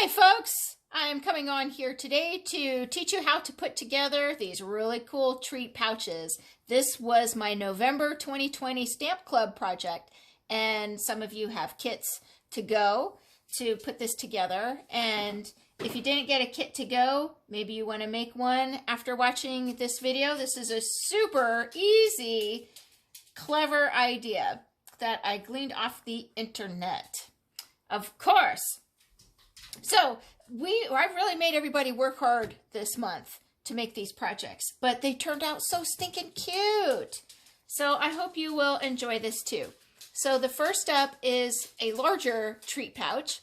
Hi folks, I'm coming on here today to teach you how to put together these really cool treat pouches. This was my November 2020 Stamp Club project, and some of you have kits to go to put this together. And if you didn't get a kit to go, maybe you want to make one after watching this video. This is a super easy, clever idea that I gleaned off the internet. Of course. So I really made everybody work hard this month to make these projects, but they turned out so stinking cute. So I hope you will enjoy this too. So the first up is a larger treat pouch,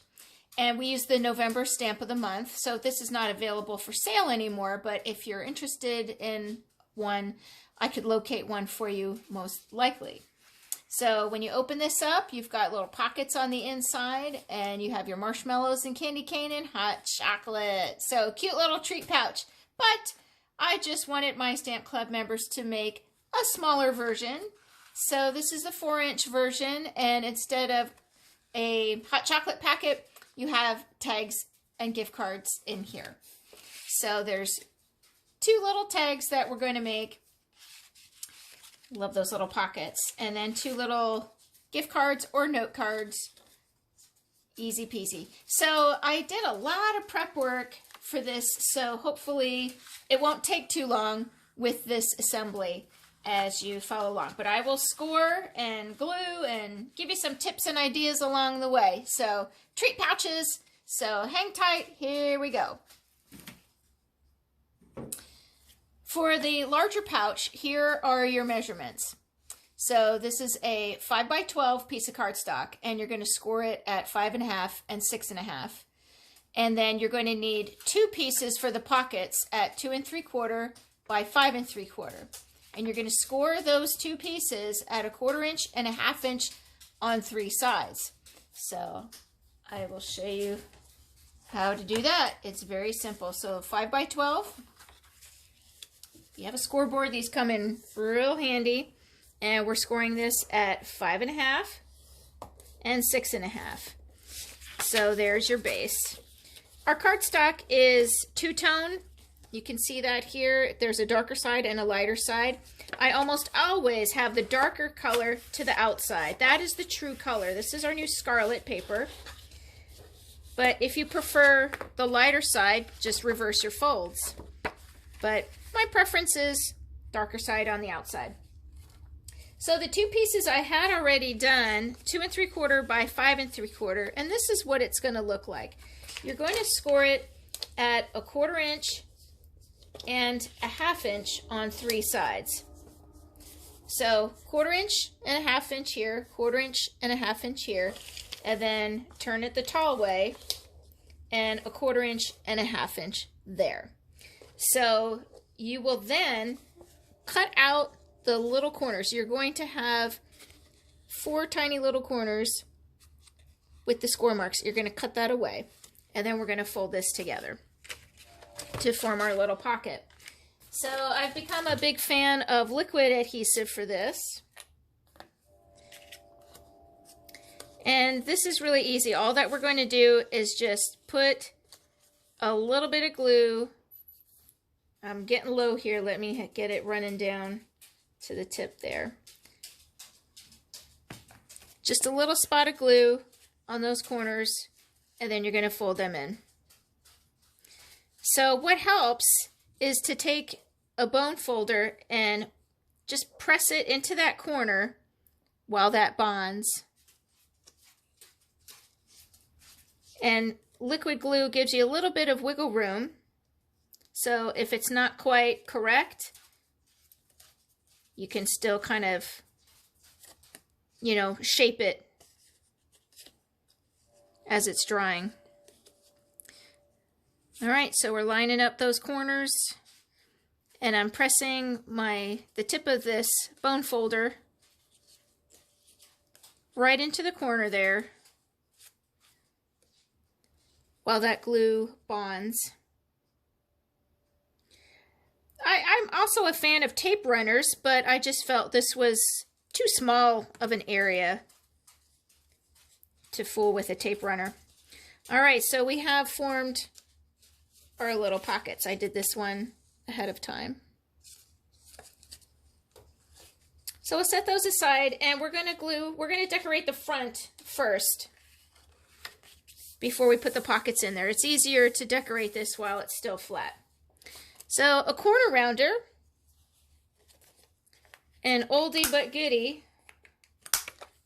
and we use the November stamp of the month. So this is not available for sale anymore, but if you're interested in one, I could locate one for you most likely. So when you open this up, you've got little pockets on the inside, and you have your marshmallows and candy cane and hot chocolate. So cute little treat pouch. But I just wanted my Stamp Club members to make a smaller version. So this is the 4-inch version, and instead of a hot chocolate packet, you have tags and gift cards in here. So there's 2 little tags that we're going to make. Love those little pockets. And then 2 little gift cards or note cards. Easy peasy. So I did a lot of prep work for this, so hopefully it won't take too long with this assembly as you follow along. But I will score and glue and give you some tips and ideas along the way. So treat pouches. So hang tight. Here we go. For the larger pouch, here are your measurements. So this is a 5x12 piece of cardstock, and you're going to score it at 5.5 and 6.5. And then you're going to need 2 pieces for the pockets at 2 3/4 by 5 3/4. And you're going to score those 2 pieces at 1/4 inch and 1/2 inch on 3 sides. So I will show you how to do that. It's very simple. So 5x12. You have a scoreboard, these come in real handy, and we're scoring this at 5.5 and 6.5. So there's your base. Our cardstock is 2-tone. You can see that here. There's a darker side and a lighter side. I almost always have the darker color to the outside. That is the true color. This is our new Scarlet paper. But if you prefer the lighter side, just reverse your folds. But my preference is darker side on the outside. So the 2 pieces I had already done, 2 3/4 by 5 3/4, and this is what it's going to look like. You're going to score it at 1/4 inch and 1/2 inch on 3 sides. So 1/4 inch and 1/2 inch here, 1/4 inch and 1/2 inch here, and then turn it the tall way, and 1/4 inch and 1/2 inch there. So you will then cut out the little corners. You're going to have 4 tiny little corners with the score marks. You're going to cut that away, and then we're going to fold this together to form our little pocket. So I've become a big fan of liquid adhesive for this. And this is really easy. All that we're going to do is just put a little bit of glue. I'm getting low here. Let me get it running down to the tip there. Just a little spot of glue on those corners, and then you're going to fold them in. So what helps is to take a bone folder and just press it into that corner while that bonds. And liquid glue gives you a little bit of wiggle room. So if it's not quite correct, you can still kind of, shape it as it's drying. All right, so we're lining up those corners, and I'm pressing the tip of this bone folder right into the corner there while that glue bonds. I'm also a fan of tape runners, but I just felt this was too small of an area to fool with a tape runner. All right, so we have formed our little pockets. I did this one ahead of time. So we'll set those aside, and we're going to decorate the front first before we put the pockets in there. It's easier to decorate this while it's still flat. So a corner rounder, an oldie but goodie.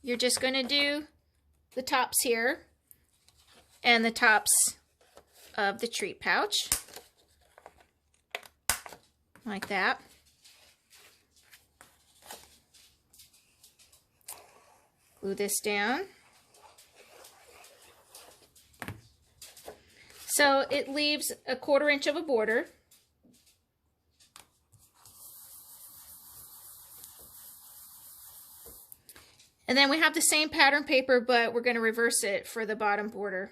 You're just going to do the tops here and the tops of the treat pouch, like that. Glue this down. So it leaves a 1/4 inch of a border. And then we have the same pattern paper, but we're going to reverse it for the bottom border.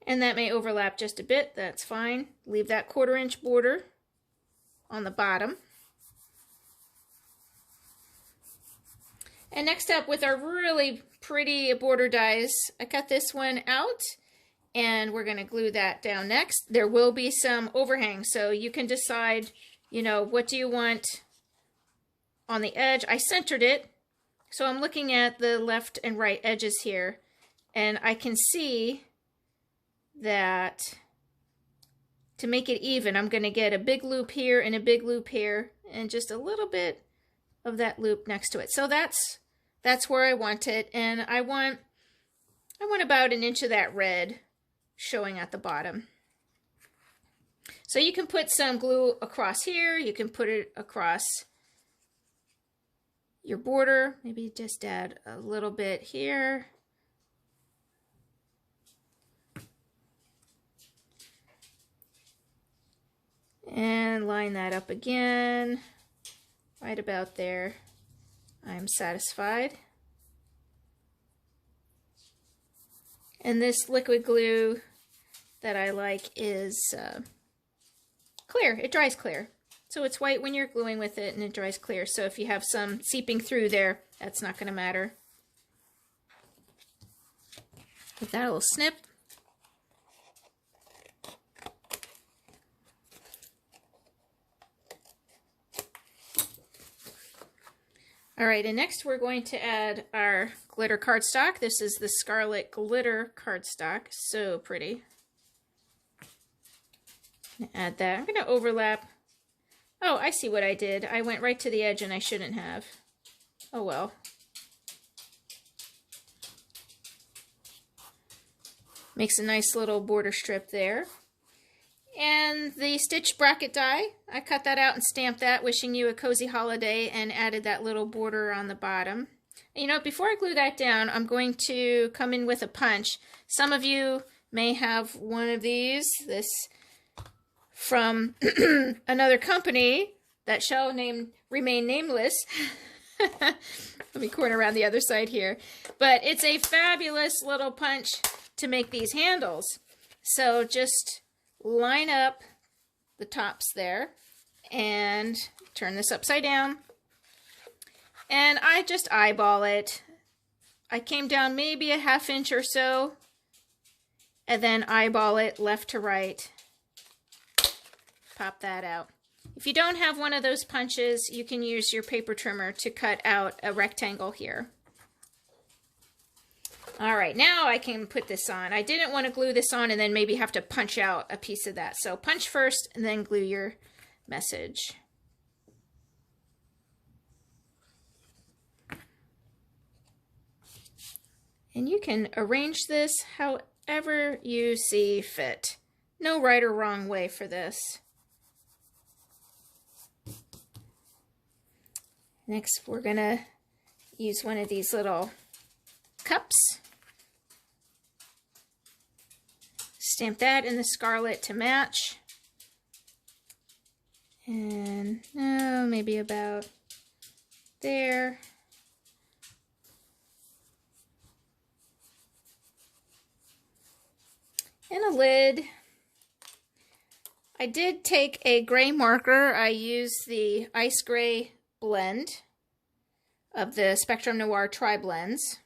And that may overlap just a bit, that's fine. Leave that 1/4 inch border on the bottom. And next up, with our really pretty border dies, I cut this one out, and we're going to glue that down next. There will be some overhang, so you can decide, you know, what do you want on the edge. I centered it, so I'm looking at the left and right edges here, and I can see that to make it even, I'm going to get a big loop here and a big loop here, and just a little bit of that loop next to it. So that's where I want it, and I want about 1 inch of that red showing at the bottom. So you can put some glue across here, you can put it across your border, maybe just add a little bit here. And line that up again, right about there. I'm satisfied. And this liquid glue that I like is clear. It dries clear. So it's white when you're gluing with it, and it dries clear. So if you have some seeping through there, that's not going to matter. Give that a little snip. All right, and next we're going to add our glitter cardstock. This is the Scarlet Glitter cardstock. So pretty. Add that. I'm going to overlap. Oh, I see what I did. I went right to the edge and I shouldn't have. Oh well. Makes a nice little border strip there. And the stitch bracket die, I cut that out and stamped that, wishing you a cozy holiday, and added that little border on the bottom. You know, before I glue that down, I'm going to come in with a punch. Some of you may have one of these. This from another company that shall remain nameless. Let me corner around the other side here. But it's a fabulous little punch to make these handles. So just line up the tops there and turn this upside down. And I just eyeball it. I came down maybe a 1/2 inch or so, and then eyeball it left to right. Pop that out. If you don't have one of those punches, you can use your paper trimmer to cut out a rectangle here. All right, now I can put this on. I didn't want to glue this on and then maybe have to punch out a piece of that. So punch first and then glue your message. And you can arrange this however you see fit. No right or wrong way for this. Next, we're going to use one of these little cups. Stamp that in the scarlet to match. And maybe about there. And a lid. I did take a gray marker. I used the Ice Gray blend. of the Spectrum Noir Tri-Blends.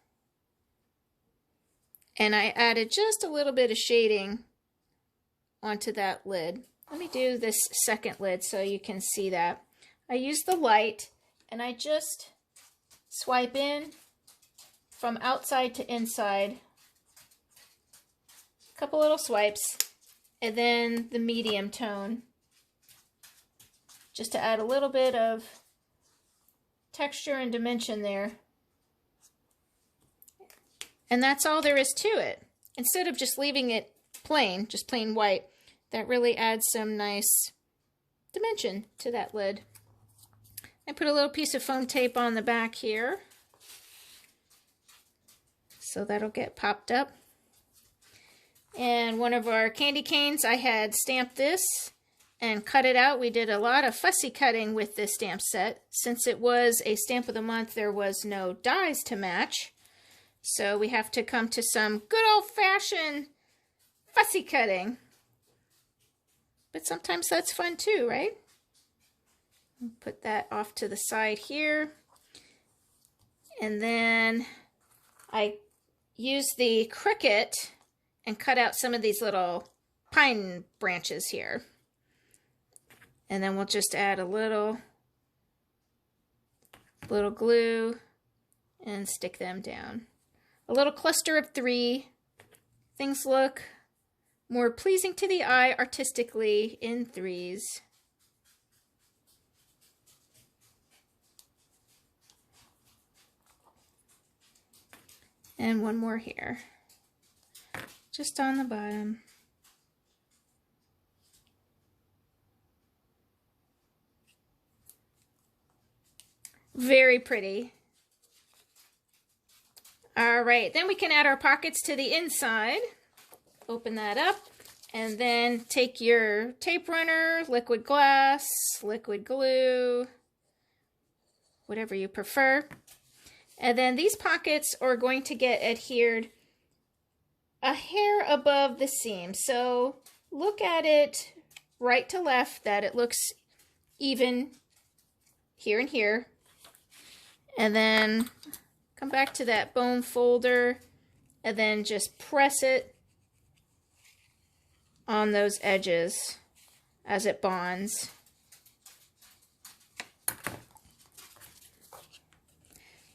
And I added just a little bit of shading onto that lid. Let me do this second lid so you can see that. I use the light and I just swipe in from outside to inside. A couple little swipes, and then the medium tone, just to add a little bit of texture and dimension there. And that's all there is to it. Instead of just leaving it plain, just plain white, that really adds some nice dimension to that lid. I put a little piece of foam tape on the back here, so that'll get popped up. And one of our candy canes, I had stamped this and cut it out. We did a lot of fussy cutting with this stamp set. Since it was a stamp of the month, there was no dies to match. So we have to come to some good old-fashioned fussy cutting. But sometimes that's fun too, right? Put that off to the side here. And then I use the Cricut and cut out some of these little pine branches here. And then we'll just add a little glue and stick them down. A little cluster of 3. Things look more pleasing to the eye artistically in 3s. And one more here, just on the bottom. Very pretty. All right, then we can add our pockets to the inside. Open that up, and then take your tape runner, liquid glass, liquid glue, whatever you prefer. And then these pockets are going to get adhered a hair above the seam. So look at it right to left, that it looks even here and here. And then come back to that bone folder and then just press it on those edges as it bonds.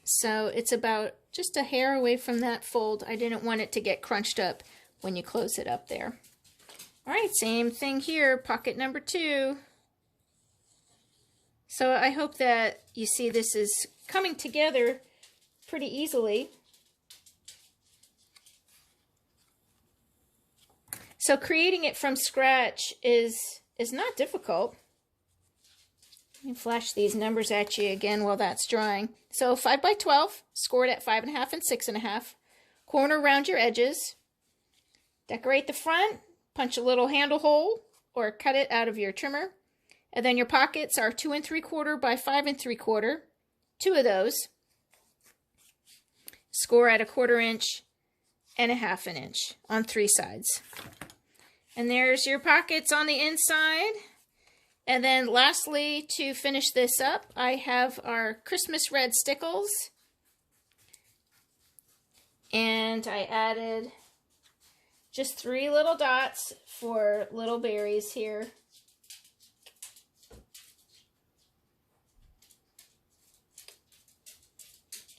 So it's about just a hair away from that fold. I didn't want it to get crunched up when you close it up there. All right, same thing here, pocket number 2. So I hope that you see this is coming together pretty easily. So creating it from scratch is not difficult. Let me flash these numbers at you again while that's drying. So 5 by 12, scored at 5.5 and 6.5. Corner around your edges. Decorate the front, punch a little handle hole or cut it out of your trimmer. And then your pockets are 2 3/4 by 5 3/4. 2 of those. Score at 1/4 inch and 1/2 inch on 3 sides. And there's your pockets on the inside. And then lastly, to finish this up, I have our Christmas red stickles. And I added just 3 little dots for little berries here.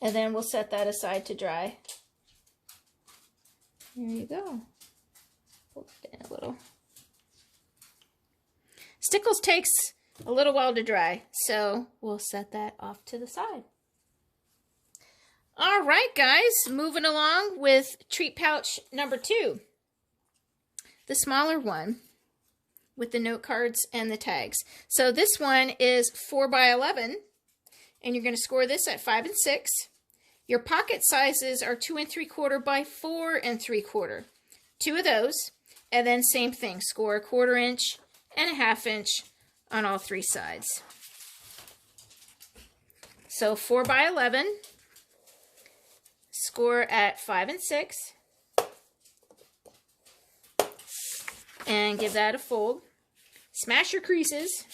And then we'll set that aside to dry. There you go. Hold it in a little. Stickles takes a little while to dry, so we'll set that off to the side. All right, guys, moving along with treat pouch number 2. The smaller one with the note cards and the tags. So this one is 4 by 11, and you're going to score this at 5 and 6. Your pocket sizes are 2 3/4 by 4 3/4. 2 of those, and then same thing, score 1/4 inch and 1/2 inch on all 3 sides. So 4 by 11, score at 5 and 6, and give that a fold. Smash your creases.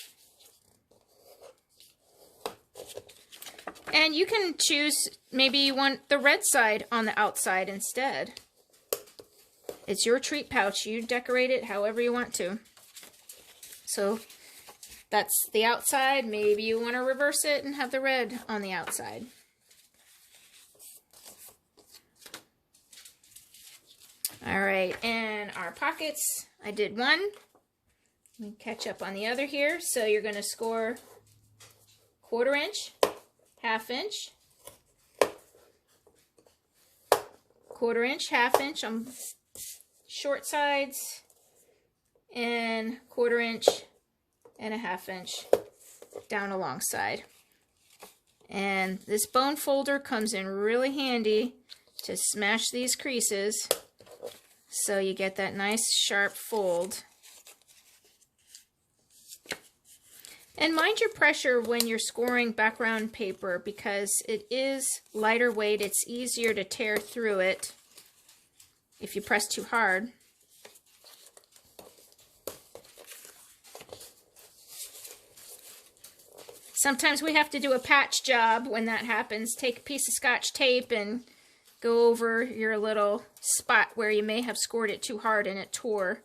And you can choose, maybe you want the red side on the outside instead. It's your treat pouch. You decorate it however you want to. So that's the outside. Maybe you want to reverse it and have the red on the outside. All right, and our pockets, I did one. Let me catch up on the other here. So you're going to score 1/4 inch, 1/2 inch, 1/4 inch, 1/2 inch on short sides, and 1/4 inch and 1/2 inch down alongside. And this bone folder comes in really handy to smash these creases so you get that nice sharp fold. And mind your pressure when you're scoring background paper because it is lighter weight. It's easier to tear through it if you press too hard. Sometimes we have to do a patch job when that happens. Take a piece of Scotch tape and go over your little spot where you may have scored it too hard and it tore.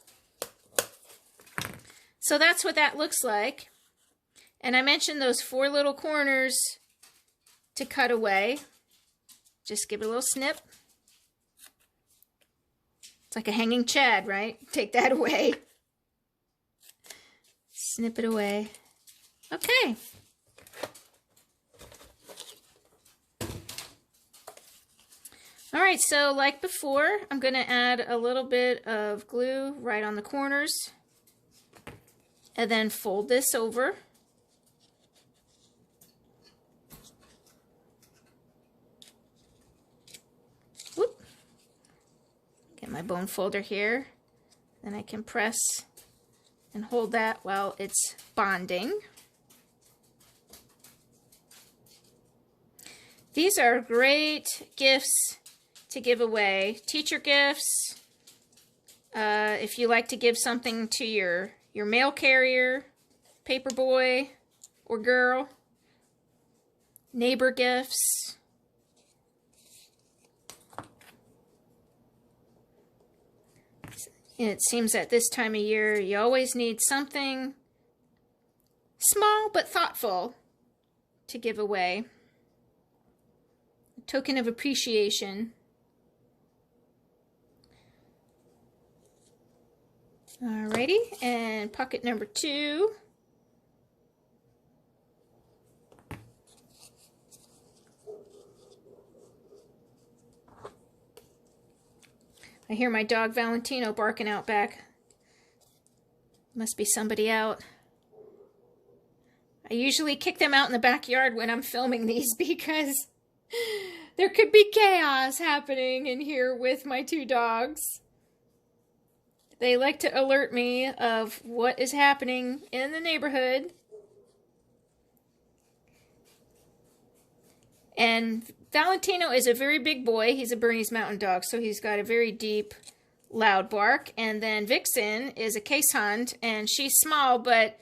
So that's what that looks like. And I mentioned those 4 little corners to cut away. Just give it a little snip. It's like a hanging chad, right? Take that away. Snip it away. Okay. All right, so like before, I'm going to add a little bit of glue right on the corners and then fold this over. Whoop. Get my bone folder here. Then I can press and hold that while it's bonding. These are great gifts to give away. Teacher gifts, if you like to give something to your mail carrier, paper boy or girl, neighbor gifts. It seems at this time of year you always need something small but thoughtful to give away. A token of appreciation. Alrighty, and pocket number 2. I hear my dog Valentino barking out back. Must be somebody out. I usually kick them out in the backyard when I'm filming these because there could be chaos happening in here with my 2 dogs. They like to alert me of what is happening in the neighborhood. And Valentino is a very big boy. He's a Bernese Mountain Dog, so he's got a very deep, loud bark. And then Vixen is a Case Hunt, and she's small, but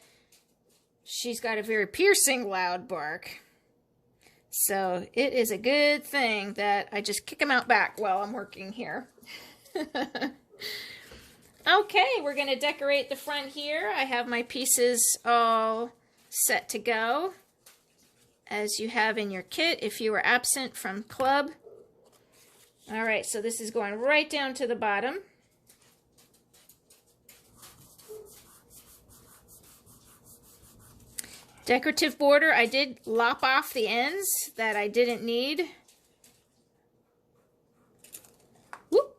she's got a very piercing, loud bark. So it is a good thing that I just kick them out back while I'm working here. Okay, we're going to decorate the front here. I have my pieces all set to go, as you have in your kit if you were absent from club. All right, so this is going right down to the bottom. Decorative border, I did lop off the ends that I didn't need. Whoop!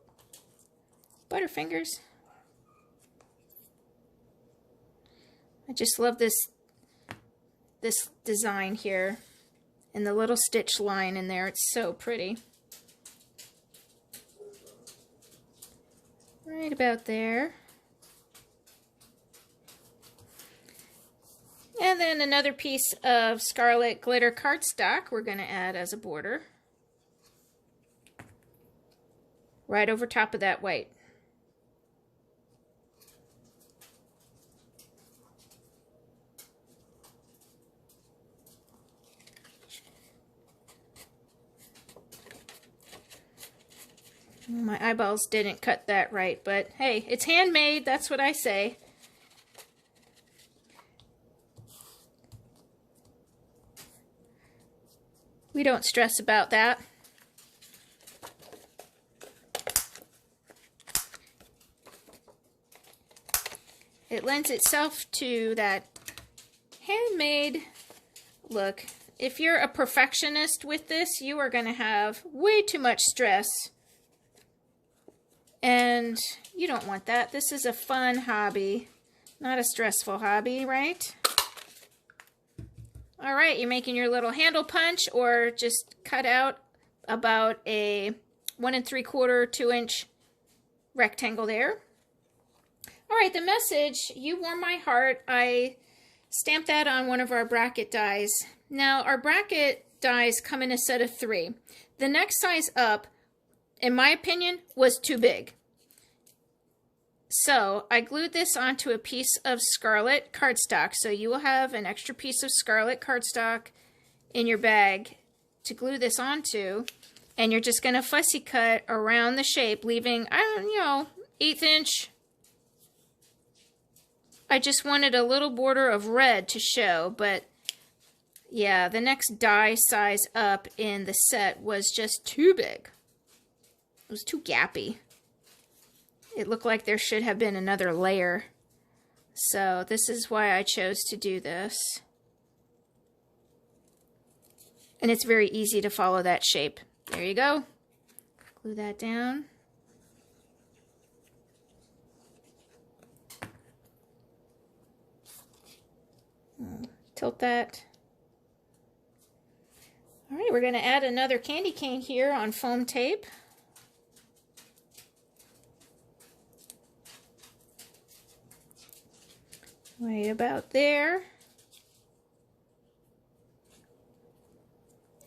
Butterfingers. I just love this design here and the little stitch line in there. It's so pretty. Right about there. And then another piece of Scarlet Glitter cardstock we're going to add as a border. Right over top of that white. My eyeballs didn't cut that right, but hey, it's handmade, that's what I say. We don't stress about that. It lends itself to that handmade look. If you're a perfectionist with this, you are going to have way too much stress. And you don't want that. This is a fun hobby, not a stressful hobby, right? All right, you're making your little handle punch, or just cut out about a 1 3/4, 2-inch rectangle there. All right, the message, "You warm my heart," I stamped that on one of our bracket dies. Now, our bracket dies come in a set of 3. The next size up, in my opinion, was too big. So I glued this onto a piece of scarlet cardstock. So you will have an extra piece of scarlet cardstock in your bag to glue this onto. And you're just going to fussy cut around the shape, leaving, 1/8 inch. I just wanted a little border of red to show, but yeah, the next die size up in the set was just too big. It was too gappy. It looked like there should have been another layer. So this is why I chose to do this. And it's very easy to follow that shape. There you go. Glue that down. Tilt that. All right, we're going to add another candy cane here on foam tape. Right about there.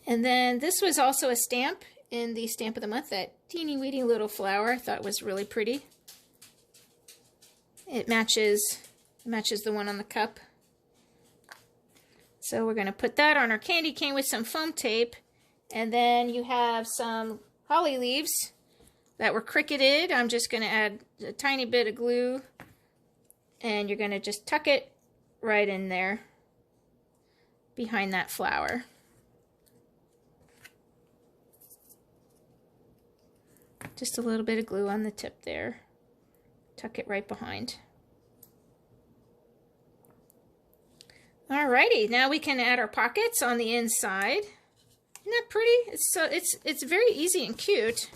And then this was also a stamp in the Stamp of the Month, that teeny weeny little flower. I thought was really pretty. It matches the one on the cup. So we're going to put that on our candy cane with some foam tape. And then you have some holly leaves that were cricketed. I'm just going to add a tiny bit of glue. And you're going to just tuck it right in there behind that flower. Just a little bit of glue on the tip there. Tuck it right behind. Alrighty, now we can add our pockets on the inside. Isn't that pretty? It's very easy and cute.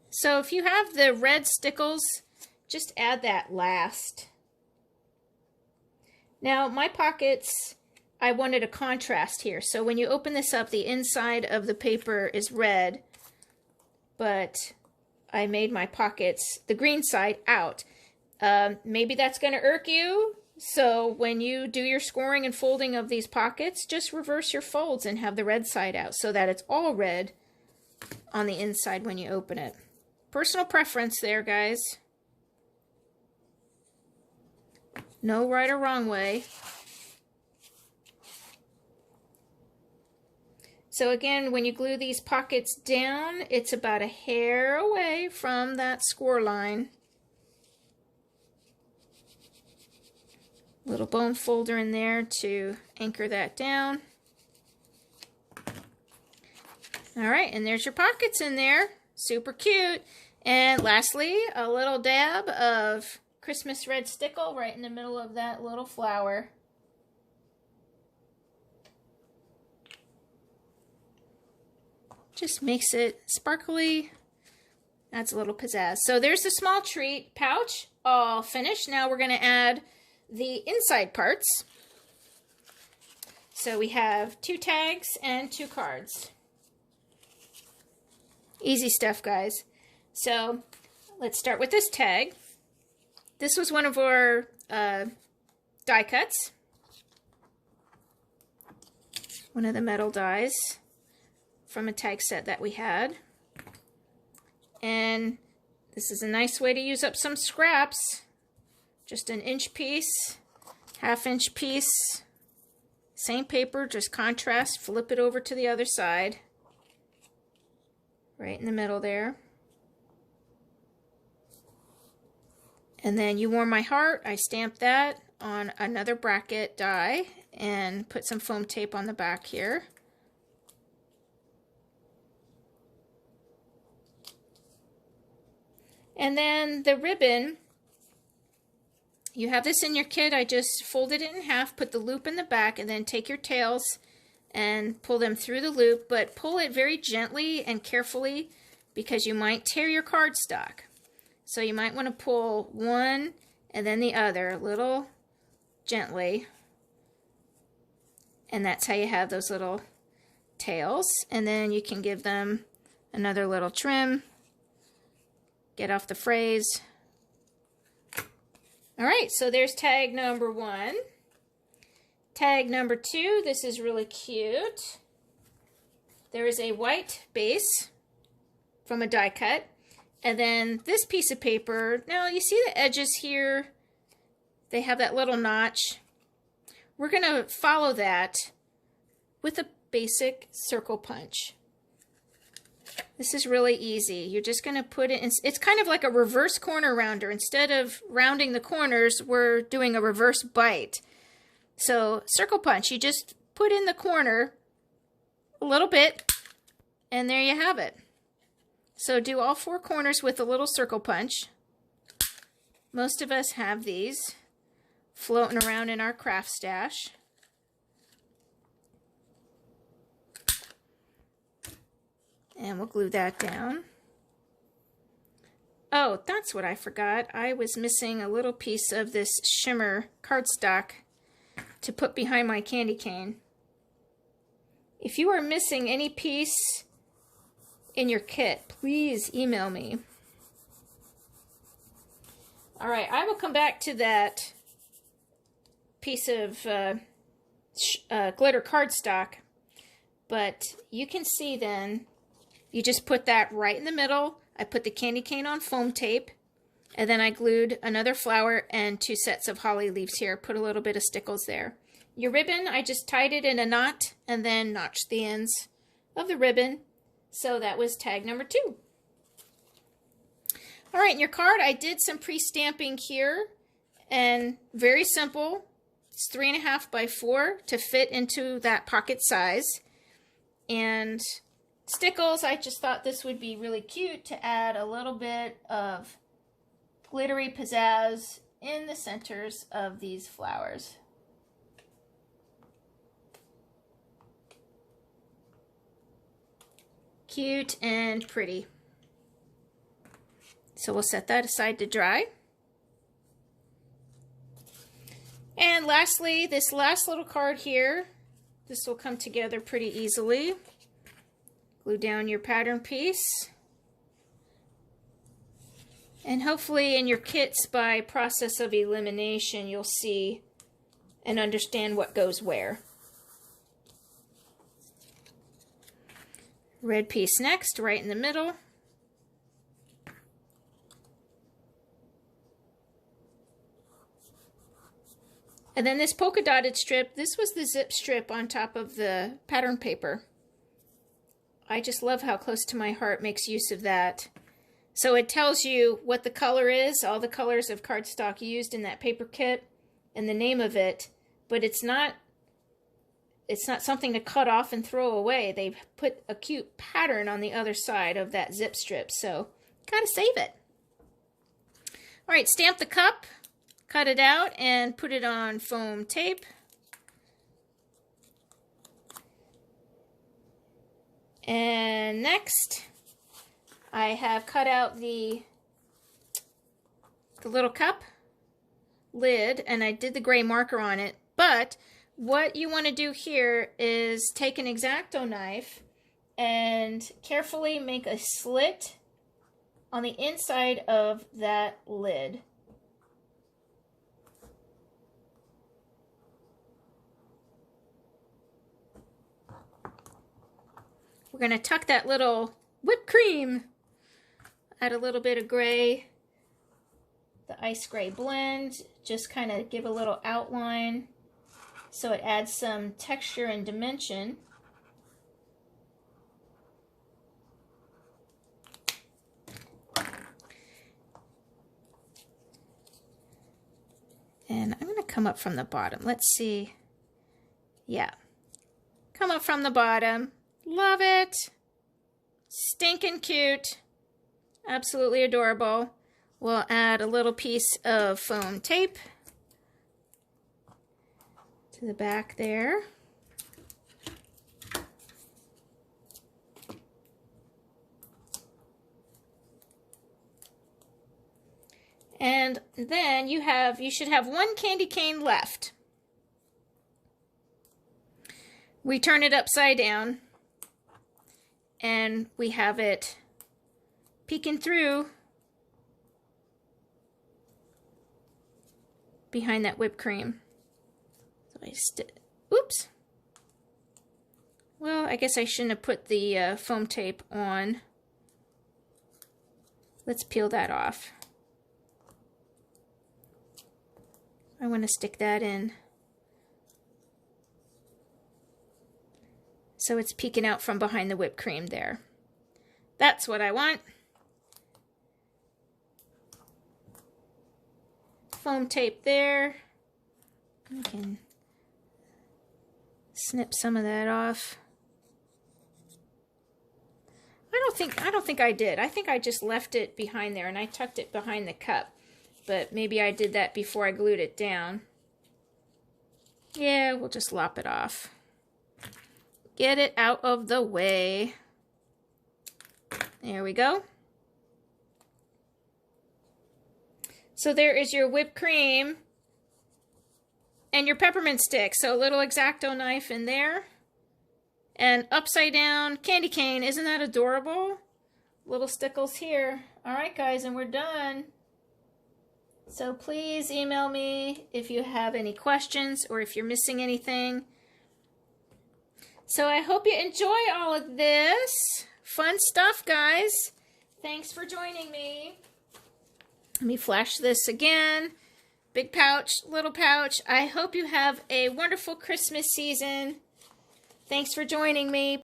So if you have the red stickles, just add that last. Now my pockets, I wanted a contrast here. So when you open this up, the inside of the paper is red, but I made my pockets, the green side, out. Maybe that's going to irk you. So when you do your scoring and folding of these pockets, just reverse your folds and have the red side out so that it's all red on the inside when you open it. Personal preference there, guys. No right or wrong way. So again, when you glue these pockets down, it's about a hair away from that score line. Little bone folder in there to anchor that down. All right, and there's your pockets in there. Super cute. And lastly, a little dab of Christmas red stickle right in the middle of that little flower. Just makes it sparkly. Adds a little pizzazz. So there's the small treat pouch all finished. Now we're going to add the inside parts. So we have 2 tags and 2 cards. Easy stuff, guys. So let's start with this tag. This was one of our die cuts. One of the metal dies from a tag set that we had. And this is a nice way to use up some scraps. Just an inch piece, 1/2 inch piece, Same paper, just contrast, flip it over to the other side. Right in the middle there. And then You Warm My Heart, I stamped that on another bracket die and put some foam tape on the back here. And then the ribbon, you have this in your kit. I just folded it in half, put the loop in the back, and then take your tails and pull them through the loop, but pull it very gently and carefully because you might tear your cardstock. So you might want to pull one and then the other a little gently. And that's how you have those little tails. And then you can give them another little trim. Get off the phrase. All right, so there's tag number 1. Tag number 2, this is really cute. There is a white base from a die cut. And then this piece of paper, now you see the edges here, they have that little notch. We're going to follow that with a basic circle punch. This is really easy. You're just going to put it in, it's kind of like a reverse corner rounder. Instead of rounding the corners, we're doing a reverse bite. So circle punch, you just put in the corner a little bit, and there you have it. So do all 4 corners with a little circle punch. Most of us have these floating around in our craft stash. And we'll glue that down. Oh, that's what I forgot. I was missing a little piece of this shimmer cardstock to put behind my candy cane. If you are missing any piece in your kit, please email me. All right, I will come back to that piece of glitter cardstock, but you can see then, you just put that right in the middle. I put the candy cane on foam tape, and then I glued another flower and 2 sets of holly leaves here. Put a little bit of stickles there. Your ribbon, I just tied it in a knot and then notched the ends of the ribbon. So that was tag number 2. All right, in your card, I did some pre-stamping here, and very simple. It's 3.5 by 4 to fit into that pocket size. And stickles, I just thought this would be really cute to add a little bit of glittery pizzazz in the centers of these flowers. Cute and pretty. So we'll set that aside to dry. And lastly, this last little card here, this will come together pretty easily. Glue down your pattern piece. And hopefully in your kits, by process of elimination, you'll see and understand what goes where. Red piece next, right in the middle. And then this polka dotted strip, this was the zip strip on top of the pattern paper. I just love how Close to My Heart makes use of that. So it tells you what the color is, all the colors of cardstock used in that paper kit, and the name of it, but it's not something to cut off and throw away. They've put a cute pattern on the other side of that zip strip, so gotta save it. All right, stamp the cup, cut it out, and put it on foam tape. And next, I have cut out the little cup lid, and I did the gray marker on it. But what you want to do here is take an X-Acto knife and carefully make a slit on the inside of that lid. We're going to tuck that little whipped cream, add a little bit of gray, the ice gray blend, just kind of give a little outline so it adds some texture and dimension. And I'm going to come up from the bottom. Let's see. Yeah. Come up from the bottom. Love it. Stinking cute. Absolutely adorable. We'll add a little piece of foam tape to the back there. And then you should have one candy cane left. We turn it upside down and we have it peeking through behind that whipped cream. So oops. Well, I guess I shouldn't have put the foam tape on. Let's peel that off. I want to stick that in so it's peeking out from behind the whipped cream there. That's what I want. Foam tape there. I can snip some of that off. I don't think I did. I think I just left it behind there and I tucked it behind the cup. But maybe I did that before I glued it down. Yeah, we'll just lop it off. Get it out of the way. There we go. So there is your whipped cream and your peppermint stick. So a little X-Acto knife in there. And upside down candy cane. Isn't that adorable? Little stickles here. All right, guys, and we're done. So please email me if you have any questions or if you're missing anything. So I hope you enjoy all of this. Fun stuff, guys. Thanks for joining me. Let me flash this again. Big pouch, little pouch. I hope you have a wonderful Christmas season. Thanks for joining me.